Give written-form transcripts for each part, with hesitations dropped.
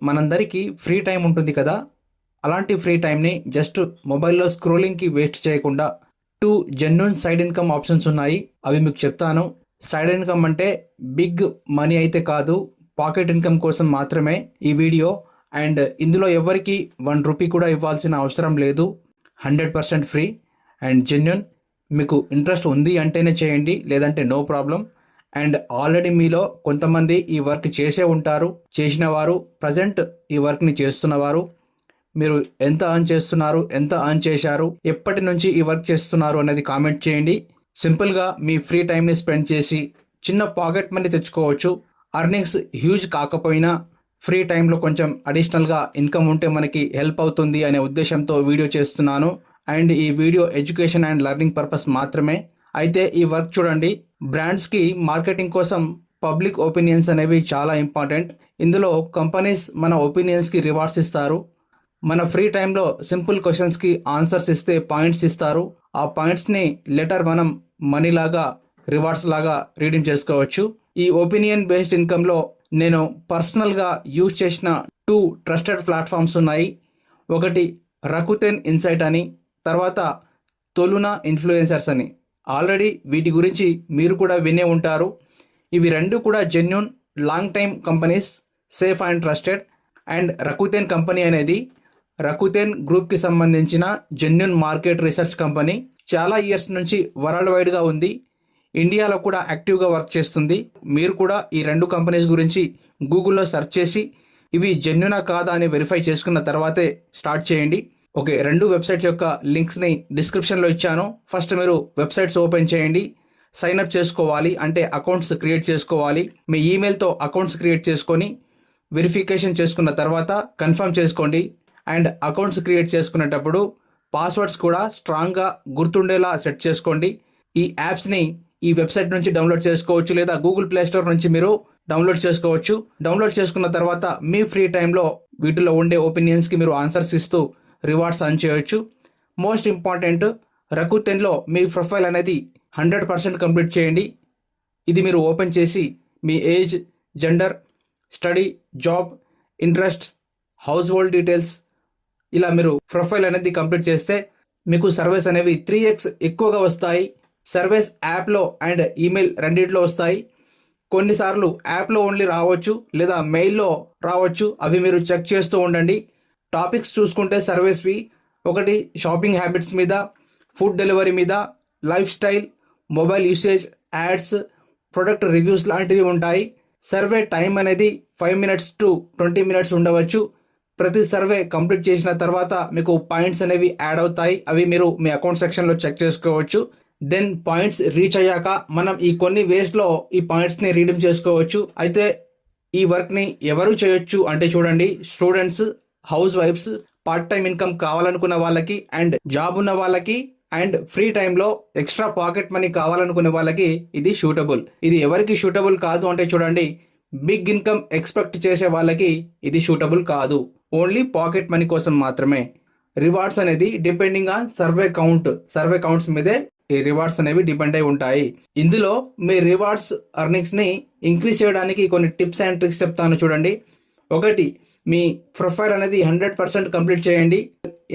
మనందరికీ free time ఉంటుంది కదా, అలాంటి ఫ్రీ టైంని జస్ట్ మొబైల్లో స్క్రోలింగ్కి వేస్ట్ చేయకుండా 2 జెన్యూన్ సైడ్ ఇన్కమ్ ఆప్షన్స్ ఉన్నాయి. అవి మీకు చెప్తాను. సైడ్ ఇన్కమ్ అంటే బిగ్ మనీ అయితే కాదు, పాకెట్ ఇన్కమ్ కోసం మాత్రమే ఈ వీడియో. అండ్ ఇందులో ఎవరికి 1 రూపీ కూడా ఇవ్వాల్సిన అవసరం లేదు. 100% ఫ్రీ అండ్ జెన్యూన్. మీకు ఇంట్రెస్ట్ ఉంది అంటేనే చేయండి, లేదంటే నో ప్రాబ్లం. అండ్ ఆల్రెడీ మీలో కొంతమంది ఈ వర్క్ చేసే ఉంటారు, చేసిన వారు, ప్రజెంట్ ఈ వర్క్ని చేస్తున్నవారు. మీరు ఎంత అర్న్ చేస్తున్నారు, ఎంత అర్న్ చేశారు, ఎప్పటి నుంచి ఈ వర్క్ చేస్తున్నారు అనేది కామెంట్ చేయండి. సింపుల్గా మీ ఫ్రీ టైంని స్పెండ్ చేసి చిన్న పాకెట్ మనీ తెచ్చుకోవచ్చు. అర్నింగ్స్ హ్యూజ్ కాకపోయినా ఫ్రీ టైంలో కొంచెం అడిషనల్గా ఇన్కమ్ ఉంటే మనకి హెల్ప్ అవుతుంది అనే ఉద్దేశంతో వీడియో చేస్తున్నాను. అండ్ ఈ video education and learning purpose మాత్రమే. అయితే ఈ వర్క్ చూడండి, బ్రాండ్స్కి మార్కెటింగ్ కోసం పబ్లిక్ ఒపీనియన్స్ అనేవి చాలా ఇంపార్టెంట్. ఇందులో కంపెనీస్ మన ఒపీనియన్స్కి రివార్డ్స్ ఇస్తారు. మన ఫ్రీ టైంలో సింపుల్ క్వశ్చన్స్కి ఆన్సర్స్ ఇస్తే పాయింట్స్ ఇస్తారు. ఆ పాయింట్స్ని లెటర్ మనం మనీ లాగా, రివార్డ్స్ లాగా రీడీమ్ చేసుకోవచ్చు. ఈ ఒపీనియన్ బేస్డ్ ఇన్కమ్లో నేను పర్సనల్గా యూజ్ చేసిన 2 ట్రస్టెడ్ ప్లాట్ఫామ్స్ ఉన్నాయి. ఒకటి రకుతెన్ ఇన్సైట్ అని, తర్వాత తొలునా ఇన్ఫ్లుయెన్సర్స్ అని. ఆల్రెడీ వీటి గురించి మీరు కూడా వినే ఉంటారు. ఇవి 2 కూడా genuine long time companies, safe and trusted. And Rakuten company అనేది రకుతెన్ గ్రూప్కి సంబంధించిన జెన్యూన్ మార్కెట్ రీసెర్చ్ కంపెనీ. చాలా ఇయర్స్ నుంచి వరల్డ్ వైడ్గా ఉంది, ఇండియాలో కూడా యాక్టివ్గా వర్క్ చేస్తుంది. మీరు కూడా ఈ 2 కంపెనీస్ గురించి గూగుల్లో సెర్చ్ చేసి ఇవి జెన్యూనా కాదా అని వెరిఫై చేసుకున్న తర్వాతే స్టార్ట్ చేయండి. ఓకే, 2 వెబ్సైట్స్ యొక్క లింక్స్ని డిస్క్రిప్షన్లో ఇచ్చాను. ఫస్ట్ మీరు వెబ్సైట్స్ ఓపెన్ చేయండి. సైన్అప్ చేసుకోవాలి, అంటే అకౌంట్స్ క్రియేట్ చేసుకోవాలి. మీ ఈమెయిల్తో అకౌంట్స్ క్రియేట్ చేసుకొని వెరిఫికేషన్ చేసుకున్న తర్వాత కన్ఫర్మ్ చేసుకోండి. అండ్ అకౌంట్స్ క్రియేట్ చేసుకునేటప్పుడు పాస్వర్డ్స్ కూడా స్ట్రాంగ్గా గుర్తుండేలా సెట్ చేసుకోండి. ఈ యాప్స్ని ఈ వెబ్సైట్ నుంచి డౌన్లోడ్ చేసుకోవచ్చు, లేదా గూగుల్ ప్లే స్టోర్ నుంచి మీరు డౌన్లోడ్ చేసుకోవచ్చు. డౌన్లోడ్ చేసుకున్న తర్వాత మీ ఫ్రీ టైంలో వీటిలో ఉండే ఒపీనియన్స్కి మీరు ఆన్సర్స్ ఇస్తూ రివార్డ్స్ అర్న్ చేయొచ్చు. మోస్ట్ ఇంపార్టెంట్, రకుతెన్లో మీ ప్రొఫైల్ అనేది 100% కంప్లీట్ చేయండి. ఇది మీరు ఓపెన్ చేసి మీ age, gender, study, job, interest, household details ఇలా మీరు ప్రొఫైల్ అనేది కంప్లీట్ చేస్తే మీకు సర్వీస్ అనేవి 3x ఎక్కువగా వస్తాయి. సర్వీస్ యాప్లో అండ్ ఈమెయిల్ రెండింటిలో వస్తాయి. కొన్నిసార్లు యాప్లో ఓన్లీ రావచ్చు, లేదా మెయిల్లో రావచ్చు. అవి మీరు చెక్ చేస్తూ ఉండండి. టాపిక్స్ చూసుకుంటే సర్వీస్వి ఒకటి షాపింగ్ హ్యాబిట్స్ మీద, ఫుడ్ డెలివరీ మీద, life style, mobile usage, ads, product reviews లాంటివి ఉంటాయి. సర్వే టైం అనేది 5 minutes to 20 minutes ఉండవచ్చు. ప్రతి సర్వే కంప్లీట్ చేసిన తర్వాత మీకు పాయింట్స్ అనేవి యాడ్ అవుతాయి. అవి మీరు మీ అకౌంట్ సెక్షన్లో చెక్ చేసుకోవచ్చు. దెన్ పాయింట్స్ రీచ్ అయ్యాక మనం ఈ కొన్ని వేస్లో ఈ పాయింట్స్ని రీడీమ్ చేసుకోవచ్చు. అయితే ఈ వర్క్ని ఎవరు చేయొచ్చు అంటే చూడండి, స్టూడెంట్స్, హౌస్ వైఫ్స్, పార్ట్ టైం ఇన్కమ్ కావాలనుకున్న వాళ్ళకి, అండ్ జాబ్ ఉన్న వాళ్ళకి, అండ్ ఫ్రీ టైంలో ఎక్స్ట్రా పాకెట్ మనీ కావాలనుకునే వాళ్ళకి ఇది షూటబుల్. ఇది ఎవరికి షూటబుల్ కాదు అంటే చూడండి, బిగ్ ఇన్కమ్ ఎక్స్పెక్ట్ చేసే వాళ్ళకి ఇది షూటబుల్ కాదు. ఓన్లీ పాకెట్ మనీ కోసం మాత్రమే. రివార్డ్స్ అనేది డిపెండింగ్ ఆన్ సర్వే కౌంట్స్ మీదే ఈ రివార్డ్స్ అనేవి డిపెండ్ అయి ఉంటాయి. ఇందులో మీ రివార్డ్స్ అర్నింగ్స్ని ఇంక్రీజ్ చేయడానికి కొన్ని టిప్స్ అండ్ ట్రిక్స్ చెప్తాను చూడండి. ఒకటి, మీ ప్రొఫైల్ అనేది 100% కంప్లీట్ చేయండి.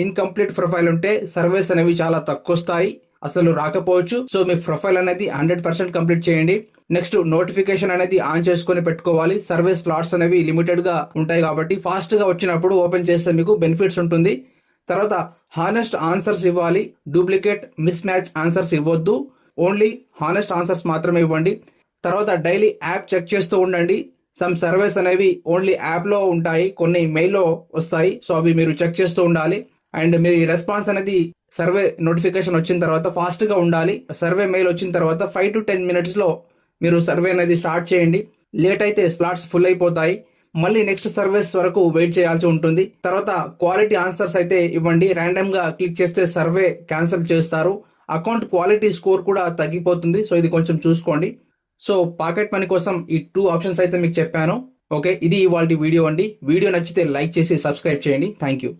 ఇన్కంప్లీట్ ప్రొఫైల్ ఉంటే సర్వీస్ అనేవి చాలా తక్కువ వస్తాయి, అసలు రాకపోవచ్చు. సో మీ ప్రొఫైల్ అనేది 100% కంప్లీట్ చేయండి. నెక్స్ట్, నోటిఫికేషన్ అనేది ఆన్ చేసుకొని పెట్టుకోవాలి. సర్వీస్ స్లాట్స్ అనేవి లిమిటెడ్గా ఉంటాయి కాబట్టి ఫాస్ట్గా వచ్చినప్పుడు ఓపెన్ చేస్తే మీకు బెనిఫిట్స్ ఉంటుంది. తర్వాత హానెస్ట్ ఆన్సర్స్ ఇవ్వాలి. డూప్లికేట్, మిస్ మ్యాచ్ ఆన్సర్స్ ఇవ్వద్దు. ఓన్లీ హానెస్ట్ ఆన్సర్స్ మాత్రమే ఇవ్వండి. తర్వాత డైలీ యాప్ చెక్ చేస్తూ ఉండండి. సమ్ సర్వేస్ అనేవి ఓన్లీ యాప్లో ఉంటాయి, కొన్ని మెయిల్లో వస్తాయి. సో అవి మీరు చెక్ చేస్తూ ఉండాలి. అండ్ మీ రెస్పాన్స్ అనేది సర్వే నోటిఫికేషన్ వచ్చిన తర్వాత ఫాస్ట్గా ఉండాలి. సర్వే మెయిల్ వచ్చిన తర్వాత 5 to 10 minutesలో మీరు సర్వే అనేది స్టార్ట్ చేయండి. లేట్ అయితే స్లాట్స్ ఫుల్ అయిపోతాయి. మళ్ళీ నెక్స్ట్ సర్వీస్ వరకు వెయిట్ చేయాల్సి ఉంటుంది. తర్వాత క్వాలిటీ ఆన్సర్స్ అయితే ఇవ్వండి. ర్యాండమ్గా క్లిక్ చేస్తే సర్వే క్యాన్సిల్ చేస్తారు. అకౌంట్ క్వాలిటీ స్కోర్ కూడా తగ్గిపోతుంది. సో ఇది కొంచెం చూసుకోండి. సో పాకెట్ మనీ కోసం ఈ 2 ఆప్షన్స్ అయితే మీకు చెప్పాను. ఓకే, ఇది ఇవాల్టి వీడియో అండి. వీడియో నచ్చితే లైక్ చేసి సబ్స్క్రైబ్ చేయండి. Thank you.